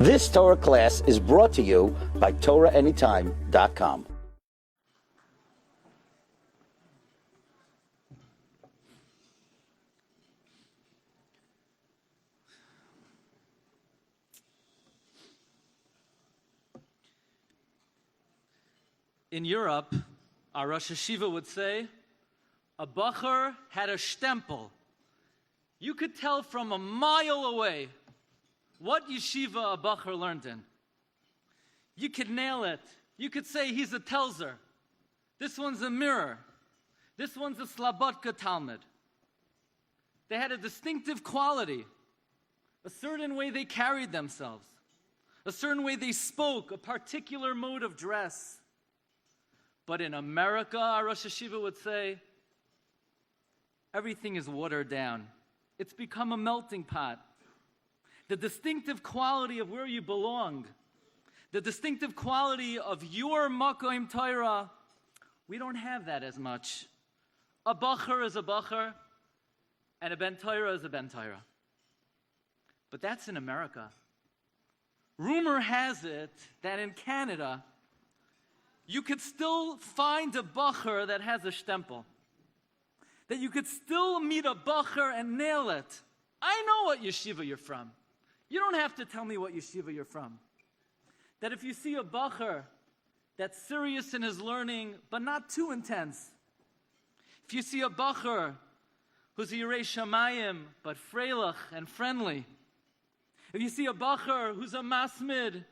This Torah class is brought to you by TorahAnytime.com. In Europe, our Rosh Yeshiva would say, a bacher had a stempel. You could tell from a mile away what yeshiva a bacher learned in. You could nail it. You could say he's a telzer. This one's a mirror. This one's a Slabodka Talmud. They had a distinctive quality, a certain way they carried themselves, a certain way they spoke, a particular mode of dress. But in America, our Rosh Yeshiva would say, everything is watered down. It's become a melting pot. The distinctive quality of where you belong, the distinctive quality of your Makom Torah, we don't have that as much. A bacher is a bacher, and a ben Torah is a ben Torah. But that's in America. Rumor has it that in Canada, you could still find a bacher that has a stempel. That you could still meet a bacher and nail it. I know what yeshiva you're from. You don't have to tell me what yeshiva you're from. That if you see a bacher that's serious in his learning, but not too intense. If you see a bacher who's a Yirei Shamayim, but freilich and friendly. If you see a bacher who's a masmid,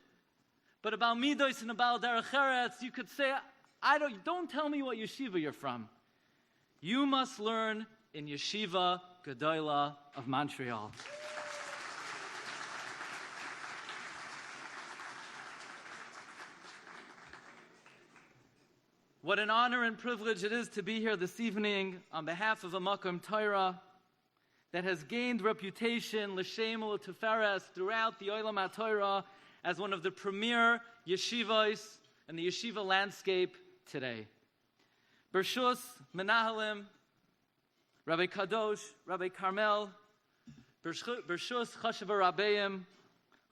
but about midos and about derech eretz, you could say, don't tell me what yeshiva you're from. You must learn in Yeshiva Gedolah of Montreal. What an honor and privilege it is to be here this evening on behalf of a Makom Torah that has gained reputation, l'shem u'l'teferes, throughout the Olam HaTorah as one of the premier yeshivos in the yeshiva landscape today. Bershus, Menahalim, Rabbi Kadosh, Rabbi Carmel, Bershus, Chasheva Rabbeim,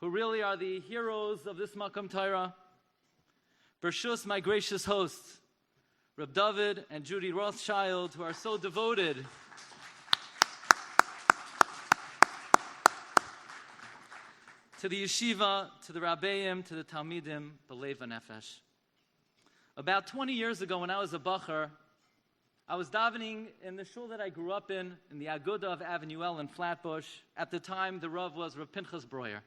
who really are the heroes of this Makom Torah. Bershus, my gracious hosts, Reb David and Judy Rothschild, who are so devoted to the yeshiva, to the Rabbeim, to the Talmidim, B'lev Nefesh. About 20 years ago, when I was a bacher, I was davening in the shul that I grew up in the Aguda of Avenue L in Flatbush. At the time, the Rav was Rav Pinchas Breuer.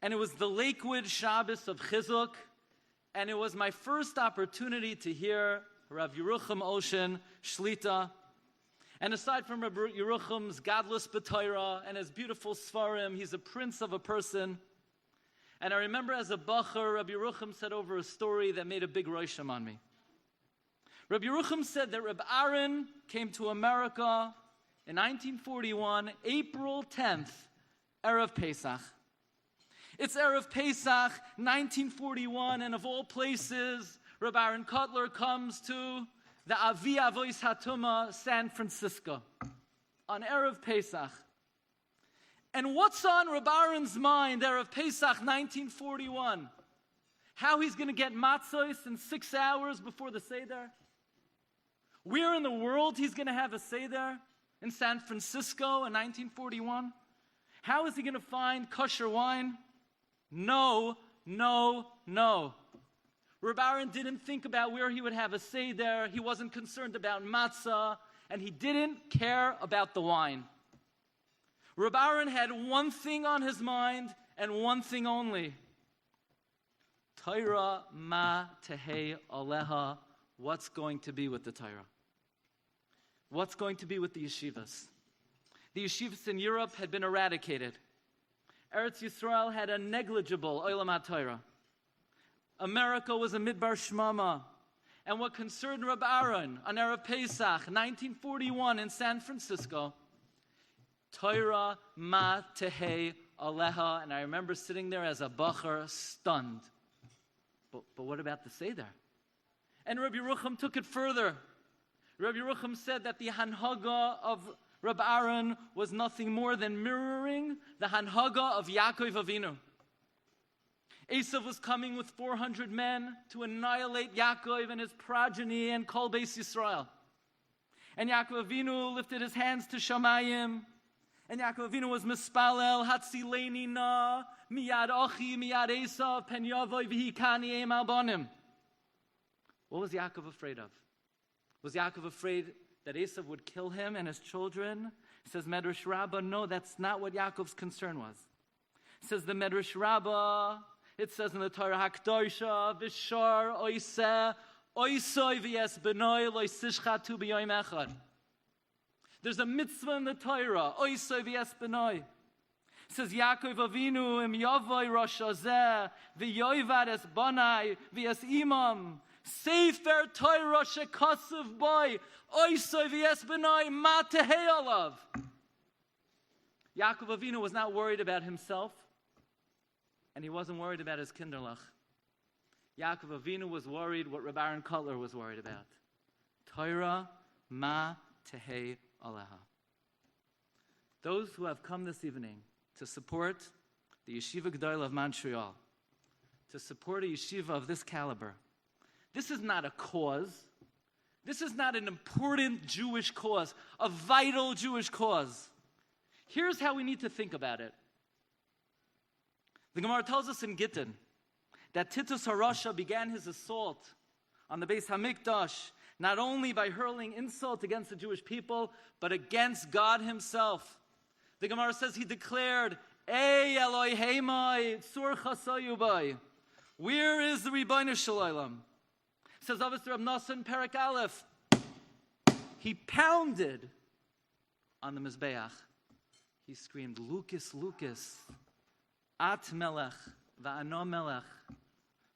And it was the Lakewood Shabbos of Chizuk, and it was my first opportunity to hear Rav Yerucham Oshen Shlita. And aside from Rav Yerucham's godless b'Torah and his beautiful Sfarim, he's a prince of a person. And I remember as a bacher, Rabbi Yerucham said over a story that made a big rosham on me. Rabbi Yerucham said that Reb Aaron came to America in 1941, April 10th, Erev Pesach. It's Erev Pesach, 1941, and of all places, Reb Aaron Kotler comes to the Avi Avois Hatuma, San Francisco, on Erev Pesach. And what's on Reb Aaron's mind, Erev Pesach 1941? How he's going to get matzos in 6 hours before the Seder? Where in the world he's going to have a Seder? In San Francisco in 1941? How is he going to find kosher wine? No, no, no. Reb Aaron didn't think about where he would have a Seder. He wasn't concerned about matzah, and he didn't care about the wine. Reb Aaron had one thing on his mind, and one thing only. Torah ma tehei aleha. What's going to be with the Torah? What's going to be with the yeshivas? The yeshivas in Europe had been eradicated. Eretz Yisrael had a negligible Olam HaTorah. America was a midbar shmama. And what concerned Reb Aaron on Erev Pesach, 1941 in San Francisco, Torah ma tehei aleha. And I remember sitting there as a bacher, stunned. But what about the Seder? And Rabbi Yerucham took it further. Rabbi Yerucham said that the hanhaga of Reb Aaron was nothing more than mirroring the hanhaga of Yaakov Avinu. Esav was coming with 400 men to annihilate Yaakov and his progeny and Kol Beis Yisrael. And Yaakov Avinu lifted his hands to Shamayim. And Yaakov Avinu was mispalel, Hatzileini na, miyad achi, miyad Esav, pen yavoi v'hikani em albonim. What was Yaakov afraid of? Was Yaakov afraid that Esav would kill him and his children? Says Medrash Rabbah, no, that's not what Yaakov's concern was. Says the Medrash Rabbah, it says in the Torah, Hakdosha, Vishar, Oiseh, Oisoi v'yes benoi, loisishchatu b'yoyim echad. There's a mitzvah in the Torah, Oisoi v'yes benoi. It says, Yaakov Avinu, im yavoi rosh hazeh, v'yoivad es banai, v'yes imam, Sefer Torah shekasuv boy, Oisoi v'yes benoi, ma tehei olav. Yaakov Avinu was not worried about himself, and he wasn't worried about his kinderlach. Yaakov Avinu was worried what Rabbi Aaron Kotler was worried about. Torah ma tehei olaha. Those who have come this evening to support the Yeshiva Gedolah of Montreal, to support a yeshiva of this caliber, this is not a cause. This is not an important Jewish cause, a vital Jewish cause. Here's how we need to think about it. The Gemara tells us in Gittin that Titus HaRasha began his assault on the Beis HaMikdash not only by hurling insult against the Jewish people, but against God himself. The Gemara says he declared, Ey Eloheimai, Tzur Chasayubai. Where is the Ribbono Shel Olam? Says obviously Rab Nosson Perek Aleph. He pounded on the Mizbeach. He screamed, Lucas, Lucas, At Melech, Va'ano Melech,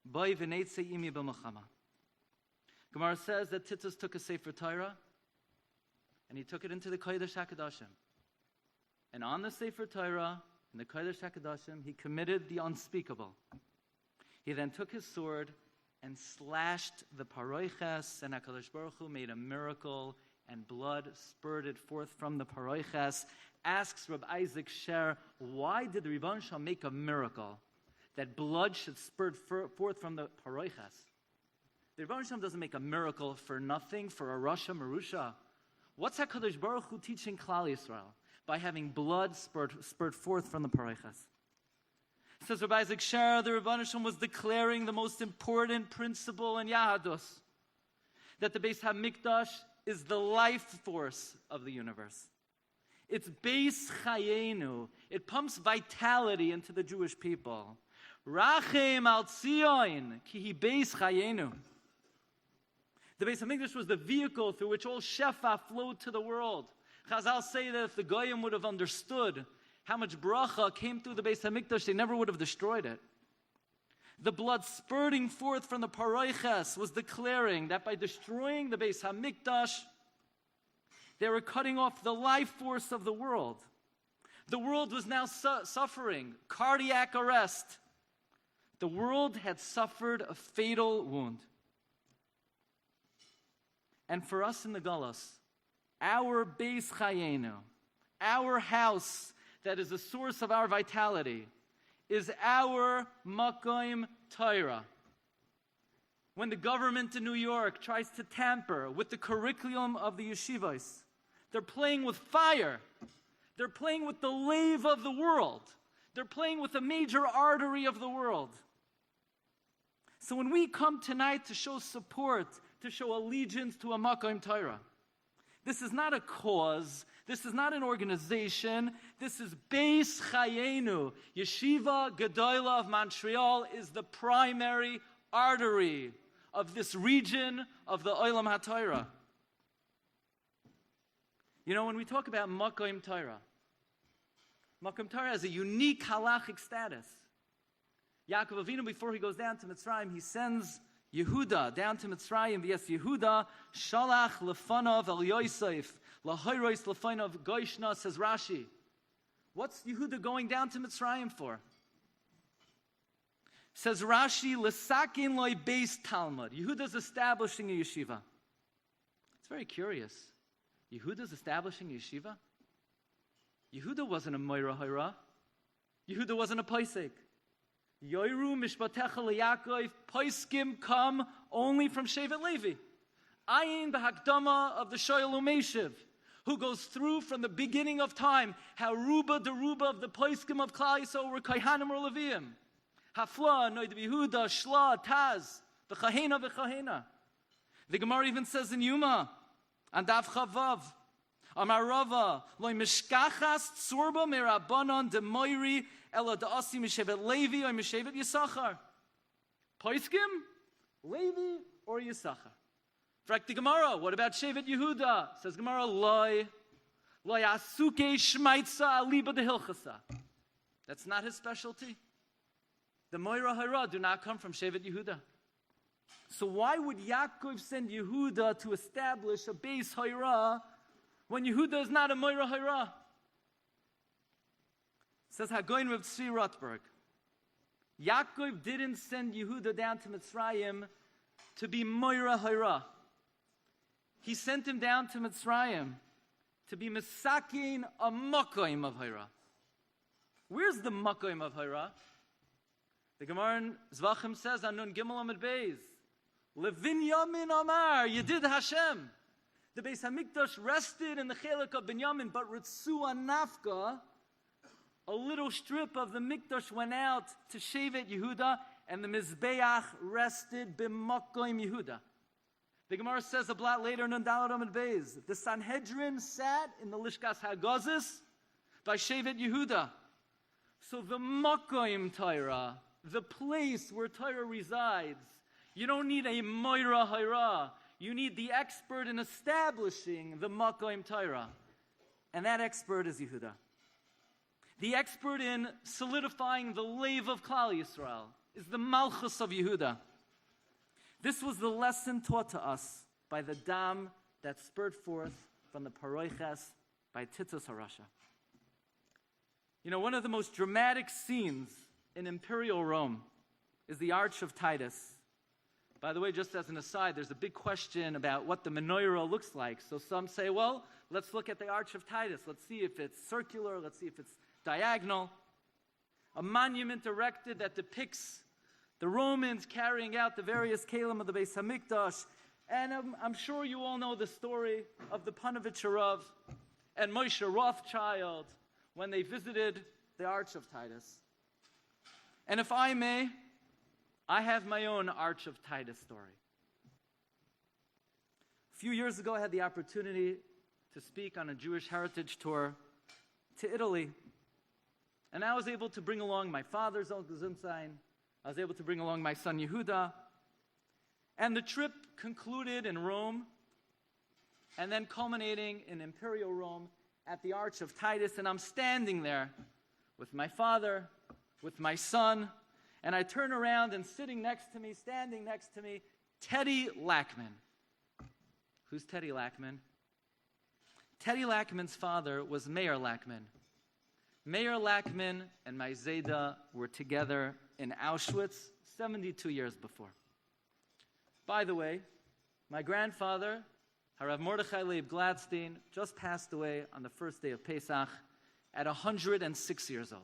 Boi v'neitze imi b'machama. Gemara says that Titus took a Sefer Torah and he took it into the Kodesh HaKadoshim. And on the Sefer Torah, in the Kodesh HaKadoshim, he committed the unspeakable. He then took his sword and slashed the paroiches, and HaKadosh Baruch Hu made a miracle, and blood spurted forth from the paroiches. Asks Rabbi Isaac Sher, why did the Ribbono Shel Olam make a miracle that blood should spurt forth from the paroiches? The Ribbono Shel Olam doesn't make a miracle for nothing, for a Rasha Marusha. What's HaKadosh Baruch Hu teaching Klal Yisrael? By having blood spurt forth from the paroiches. Says Rabbi Isaac Sher, the Ribbono Shel Olam was declaring the most important principle in Yahadus, that the Beis HaMikdash is the life force of the universe. It's Beis Chayenu. It pumps vitality into the Jewish people. Rachem al Tzion, ki hi Beis Chayenu. The Beis HaMikdash was the vehicle through which all Shefa flowed to the world. Chazal say that if the Goyim would have understood how much bracha came through the Beis HaMikdash, they never would have destroyed it. The blood spurting forth from the paroiches was declaring that by destroying the Beis HaMikdash, they were cutting off the life force of the world. The world was now suffering cardiac arrest. The world had suffered a fatal wound. And for us in the Galus, our Beis Chayenu, our house that is the source of our vitality, is our Makom Torah. When the government in New York tries to tamper with the curriculum of the yeshivas, they're playing with fire. They're playing with the lave of the world. They're playing with a major artery of the world. So when we come tonight to show support, to show allegiance to a Makom Torah, this is not a cause. This is not an organization. This is Beis Chayenu. Yeshiva Gedolah of Montreal is the primary artery of this region of the Olam HaTorah. You know, when we talk about Makom Torah has a unique halachic status. Yaakov Avinu, before he goes down to Mitzrayim, he sends Yehuda down to Mitzrayim. Yes, Yehuda, Shalach Lefanav El Yosef, Lahoyros Lefanav Goishna, says Rashi. What's Yehuda going down to Mitzrayim for? Says Rashi, Lesakin Loi Beis Talmud. Yehuda's establishing a yeshiva. It's very curious. Yehuda's establishing a yeshiva? Yehuda wasn't a Moira Hira. Yehuda wasn't a Paisek. Yoiru mishpatecha leYaakov, Poiskim come only from Shevet Levi. Ayin b'hakdama of the Shoel Umeshiv, who goes through from the beginning of time, how Ruba de Ruba of the Poiskim of Klal Yisrael were Kohanim or Leviim. Hafla, Noid Yehuda, Shla, Taz, v'chahena v'chahena. The Gemara even says in Yuma, and Daf Chavav, Amar Rava, Loi mishkachas tsurba merabanan de moiri ela da'asi mishevet Levi or mishevet Yisachar. Poiskim, Levi or Yisachar. Frak the Gemara, what about Shevet Yehuda? Says Gemara, Loi asuke shmaitza aliba de hilchasa. That's not his specialty. The Moira Hara do not come from Shevet Yehuda. So why would Yaakov send Yehuda to establish a base Hara when Yehuda is not a Moira Hara? Says Hagoyin Reb Tzvi Rotberg. Yaakov didn't send Yehuda down to Mitzrayim to be Moira Hara. He sent him down to Mitzrayim to be Misakin, a Makom of Hara. Where's the Makom of Hara? The Gemara in Zvachim says, Anun Gimel Amid Beis, Levin Yamin Amar, Yedid Hashem. The Beis HaMikdash rested in the Chelek of Binyamin, but Ritzua Nafka, a little strip of the Mikdash went out to Shevet Yehuda, and the Mizbeach rested b'Makom Yehuda. The Gemara says a blot later in Daled Amid Beis, the Sanhedrin sat in the Lishkas Hagazis by Shevet Yehuda. So the Makom Torah, the place where Torah resides, you don't need a Moira Hara. You need the expert in establishing the Makom Torah. And that expert is Yehuda. The expert in solidifying the lave of Klal Yisrael is the Malchus of Yehuda. This was the lesson taught to us by the dam that spurred forth from the Paroiches by Titus Harasha. You know, one of the most dramatic scenes in Imperial Rome is the Arch of Titus. By the way, just as an aside, there's a big question about what the menorah looks like. So some say, well, let's look at the Arch of Titus. Let's see if it's circular. Let's see if it's diagonal. A monument erected that depicts the Romans carrying out the various kalim of the Beis HaMikdash. And I'm sure you all know the story of the Panovich Rav and Moshe Rothschild when they visited the Arch of Titus. And if I may, I have my own Arch of Titus story. A few years ago, I had the opportunity to speak on a Jewish heritage tour to Italy. And I was able to bring along my father's own Glatstein. I was able to bring along my son Yehuda. And the trip concluded in Rome and then culminating in Imperial Rome at the Arch of Titus. And I'm standing there with my father, with my son, and I turn around and sitting next to me, standing next to me, Teddy Lackman. Who's Teddy Lackman? Teddy Lackman's father was Mayor Lackman. Mayor Lackman and my Zayda were together in Auschwitz 72 years before. By the way, my grandfather, Harav Mordechai Leib Glatstein, just passed away on the first day of Pesach at 106 years old.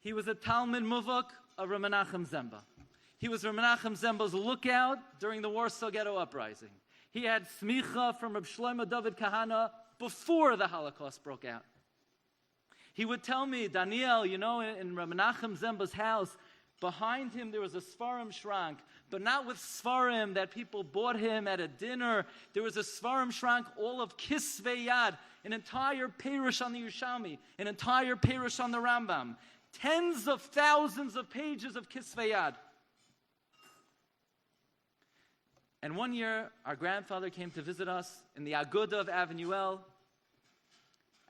He was a Talmud Muvak of Reb Menachem Zemba. He was Reb Menachem Zemba's lookout during the Warsaw Ghetto Uprising. He had smicha from Reb Shlomo David Kahana before the Holocaust broke out. He would tell me, Daniel, you know, in Reb Menachem Zemba's house, behind him there was a Sfarim shrank, but not with Sfarim that people bought him at a dinner. There was a Sfarim shrank, all of Kisvei Yad, an entire parish on the Yerushalmi, an entire parish on the Rambam. Tens of thousands of pages of Kisvei Yad. And one year, our grandfather came to visit us in the Aguda of Avenue L.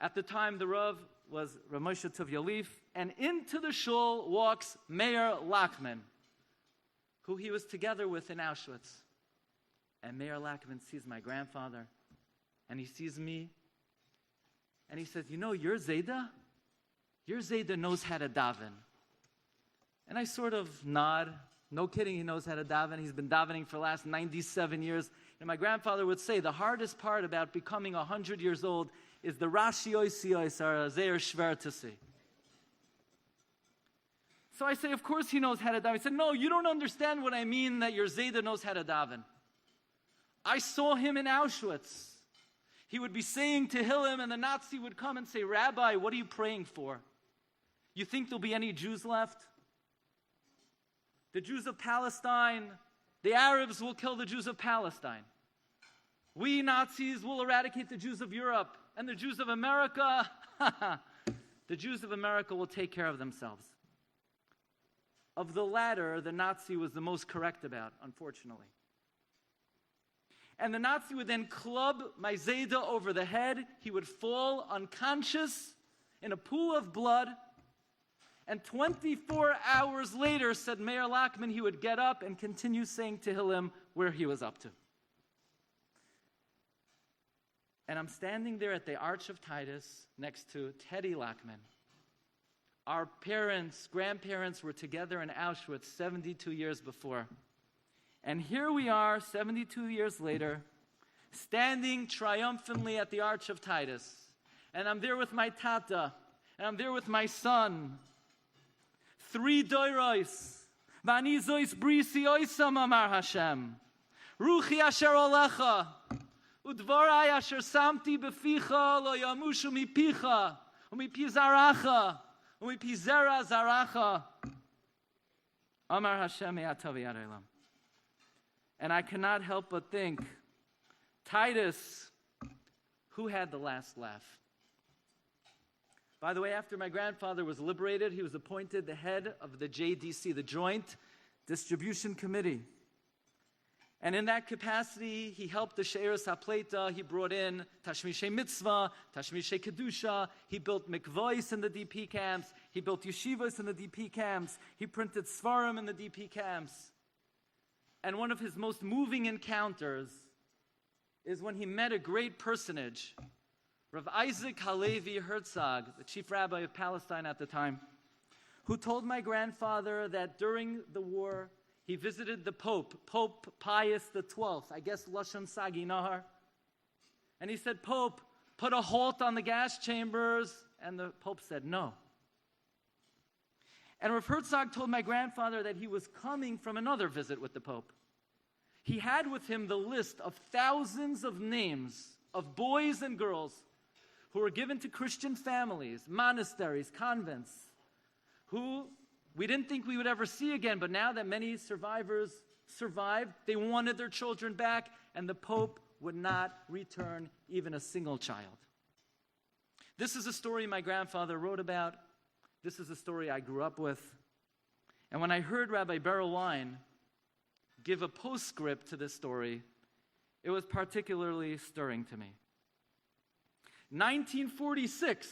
At the time, the Rav was Rav Moshe Tov Yalif, and into the shul walks Mayor Lackman, who he was together with in Auschwitz. And Mayor Lackman sees my grandfather, and he sees me, and he says, you know, your Zayda knows how to daven. And I sort of nod. No kidding, he knows how to daven. He's been davening for the last 97 years. And my grandfather would say the hardest part about becoming 100 years old is the Rashi Oisiyos are Zeir Shver to see. So I say, of course he knows how to daven. He said, no, you don't understand what I mean that your Zayda knows how to daven. I saw him in Auschwitz. He would be saying Tehillim, and the Nazi would come and say, Rabbi, what are you praying for? You think there'll be any Jews left? The Jews of Palestine, the Arabs will kill the Jews of Palestine. We Nazis will eradicate the Jews of Europe. And the Jews of America, the Jews of America will take care of themselves. Of the latter, the Nazi was the most correct about, unfortunately. And the Nazi would then club my Zayda over the head. He would fall unconscious in a pool of blood. And 24 hours later, said Meir Lachman, he would get up and continue saying Tehillim where he was up to. And I'm standing there at the Arch of Titus next to Teddy Lachman. Our parents, grandparents were together in Auschwitz 72 years before. And here we are, 72 years later, standing triumphantly at the Arch of Titus. And I'm there with my tata, and I'm there with my son. 3 doiros. V'ani zois brisi oisam amar Hashem. Ruchi asher olecha. Udvarai asher samti beficha lo yamushu mipicha. Umipi zaracha. Umipi zera zaracha. Amar Hashem me'atav v'yad olam. And I cannot help but think, Titus, who had the last laugh? By the way, after my grandfather was liberated, he was appointed the head of the JDC, the Joint Distribution Committee. And in that capacity, he helped the She'eres HaPleita. He brought in Tashmishe Mitzvah, Tashmishe Kedusha. He built mikvois in the DP camps. He built yeshivas in the DP camps. He printed svarim in the DP camps. And one of his most moving encounters is when he met a great personage, Rav Isaac Halevi Herzog, the chief rabbi of Palestine at the time, who told my grandfather that during the war, he visited the Pope, Pope Pius XII, I guess Lashon Sagi Nahar. And he said, Pope, put a halt on the gas chambers. And the Pope said, no. And Rav Herzog told my grandfather that he was coming from another visit with the Pope. He had with him the list of thousands of names of boys and girls who were given to Christian families, monasteries, convents, who we didn't think we would ever see again, but now that many survivors survived, they wanted their children back, and the Pope would not return even a single child. This is a story my grandfather wrote about. This is a story I grew up with. And when I heard Rabbi Beryl Wein give a postscript to this story, it was particularly stirring to me. 1946,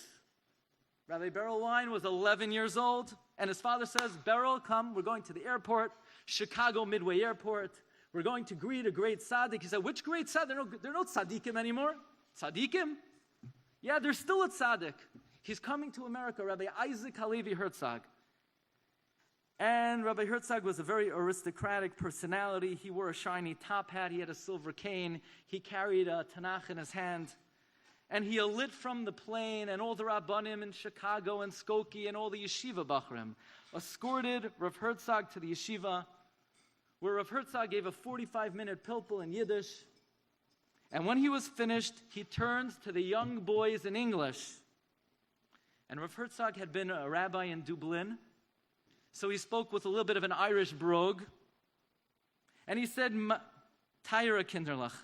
Rabbi Beryl Wein was 11 years old, and his father says, Beryl, come, we're going to the airport, Chicago Midway Airport. We're going to greet a great tzaddik. He said, which great tzaddik? There are no tzaddikim anymore. Tzaddikim? Yeah, there's still a tzaddik. He's coming to America, Rabbi Isaac Halevi Herzog. And Rabbi Herzog was a very aristocratic personality. He wore a shiny top hat. He had a silver cane. He carried a Tanakh in his hand. And he alit from the plane, and all the Rabbanim in Chicago and Skokie and all the Yeshiva Bachrim escorted Rav Herzog to the Yeshiva, where Rav Herzog gave a 45-minute pilpul in Yiddish. And when he was finished, he turns to the young boys in English. And Rav Herzog had been a rabbi in Dublin, so he spoke with a little bit of an Irish brogue. And he said, Tyra Kinderlach,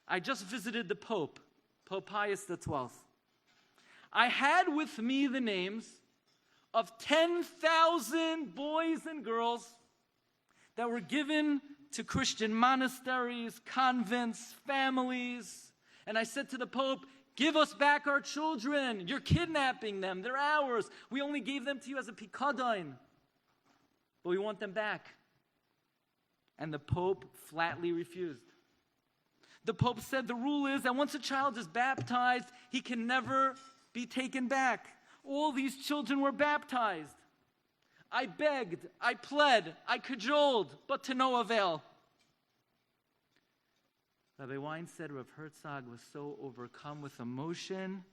I just visited the Pope, Pope Pius XII. I had with me the names of 10,000 boys and girls that were given to Christian monasteries, convents, families. And I said to the Pope, give us back our children. You're kidnapping them. They're ours. We only gave them to you as a pikadon, but we want them back. And the Pope flatly refused. The Pope said the rule is that once a child is baptized, he can never be taken back. All these children were baptized. I begged, I pled, I cajoled, but to no avail. Rabbi Wein said Rav Herzog was so overcome with emotion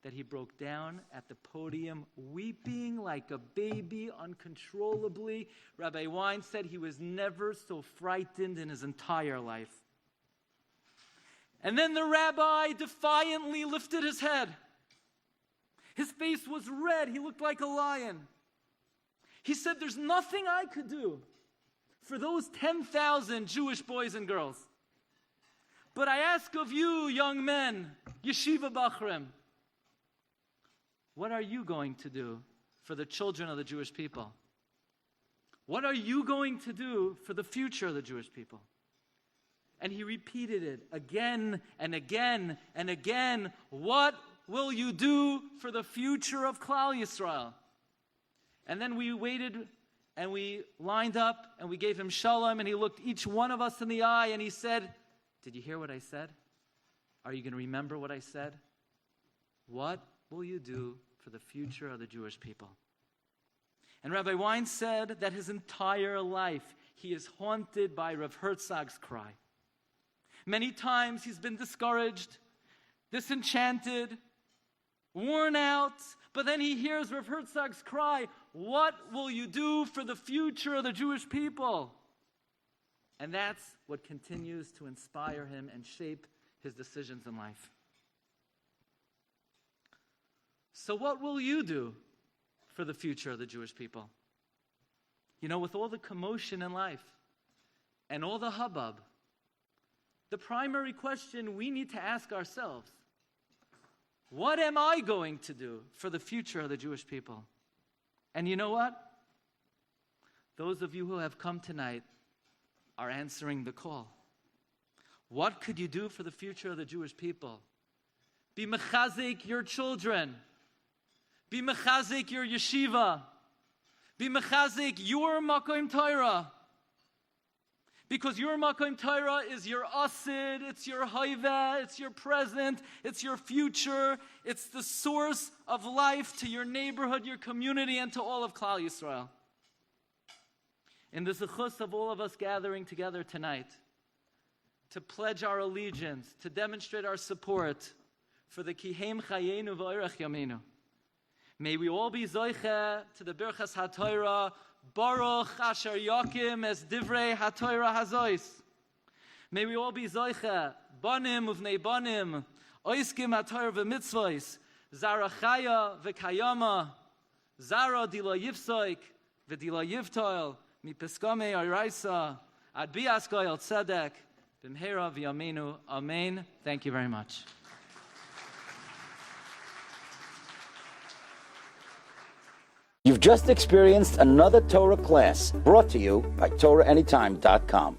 that he broke down at the podium, weeping like a baby uncontrollably. Rabbi Wein said he was never so frightened in his entire life. And then the rabbi defiantly lifted his head. His face was red. He looked like a lion. He said, there's nothing I could do for those 10,000 Jewish boys and girls. But I ask of you, young men, Yeshiva Bachrim, what are you going to do for the children of the Jewish people? What are you going to do for the future of the Jewish people? And he repeated it again and again and again. What will you do for the future of Klal Yisrael? And then we waited and we lined up and we gave him shalom, and he looked each one of us in the eye and he said, did you hear what I said? Are you going to remember what I said? What will you do for the future of the Jewish people? And Rabbi Wein said that his entire life he is haunted by Rav Herzog's cry. Many times he's been discouraged, disenchanted, worn out, but then he hears Rav Herzog's cry, what will you do for the future of the Jewish people? And that's what continues to inspire him and shape his decisions in life. So what will you do for the future of the Jewish people? You know, with all the commotion in life and all the hubbub, the primary question we need to ask ourselves, what am I going to do for the future of the Jewish people? And you know what? Those of you who have come tonight are answering the call. What could you do for the future of the Jewish people? Be mechazik your children. Be mechazik your yeshiva. Be mechazik your Makom Torah. Because your Makom Torah is your asid, it's your hoiveh, it's your present, it's your future. It's the source of life to your neighborhood, your community, and to all of Klal Yisrael. In the zechus of all of us gathering together tonight, to pledge our allegiance, to demonstrate our support for the Kihem Chayenu V'Orech Yameinu. May we all be zoiche to the Birchas HaTorah, Baruch Asher Yakim as Divrei HaTorah Hazois. May we all be zoiche, Banim Uvnei Banim, Oiskim HaTorah V'Mitzvos, Zara Chaya V'Kayama, Zara Dila Yifsoik V'Dila Yivtoil, Mi Peskame Araisa, Ad Biaskoyel Tzedek, B'Mhera V'Yameinu. Amen. Thank you very much. You've just experienced another Torah class brought to you by TorahAnytime.com.